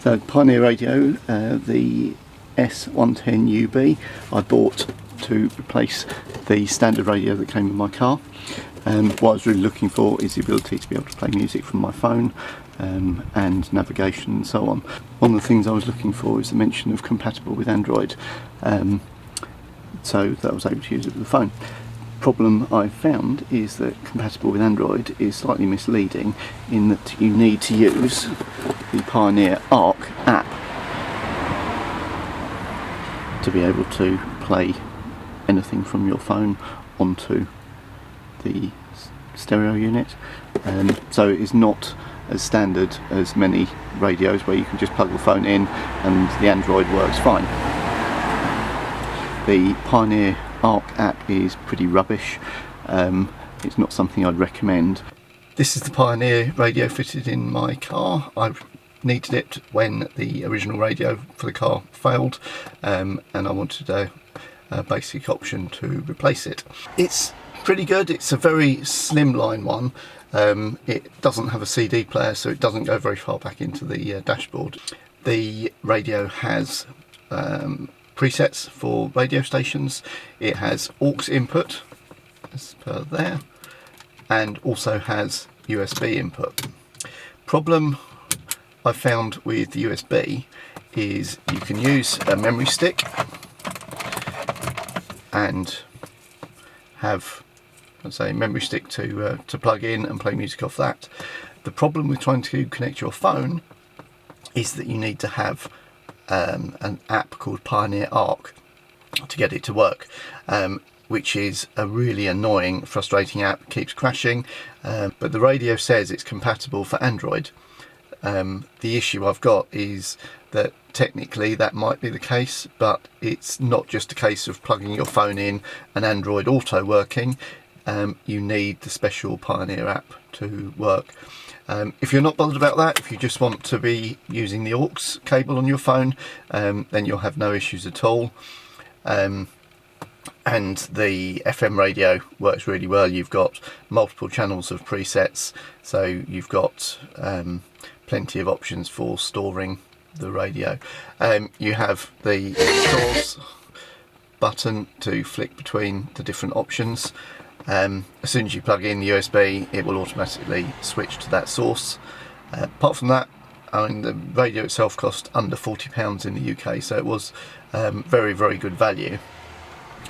So Pioneer radio, the S110UB, I bought to replace the standard radio that came with my car. What I was really looking for is the ability to be able to play music from my phone and navigation and so on. One of the things I was looking for is the mention of compatible with Android, so that I was able to use it with the phone. Problem I've found is that compatible with Android is slightly misleading in that you need to use the Pioneer Arc app to be able to play anything from your phone onto the stereo unit. So it is not as standard as many radios where you can just plug the phone in and the Android works fine. The Pioneer Arc app is pretty rubbish. It's not something I'd recommend. This is the Pioneer radio fitted in my car. I needed it when the original radio for the car failed, and I wanted a basic option to replace it. It's pretty good. It's a very slimline one. It doesn't have a CD player, so it doesn't go very far back into the dashboard. The radio has presets for radio stations. It has aux input, as per there, and also has USB input. Problem I found with the USB is you can use a memory stick and have, let's say, a memory stick to plug in and play music off that. The problem with trying to connect your phone is that you need to have an app called Pioneer Arc to get it to work, which is a really annoying, frustrating app. Keeps crashing, but the radio says it's compatible for Android. The issue I've got is that technically that might be the case, but it's not just a case of plugging your phone in and Android Auto working. You need the special Pioneer app to work. If you're not bothered about that, if you just want to be using the aux cable on your phone, then you'll have no issues at all. And the FM radio works really well. You've got multiple channels of presets, so you've got plenty of options for storing the radio. You have the source button to flick between the different options. As soon as you plug in the USB, it will automatically switch to that source. Apart from that, I mean, the radio itself cost under £40 in the UK, so it was very, very good value.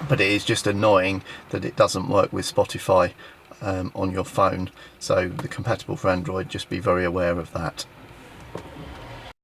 But it is just annoying that it doesn't work with Spotify on your phone. So the compatible for Android, just be very aware of that.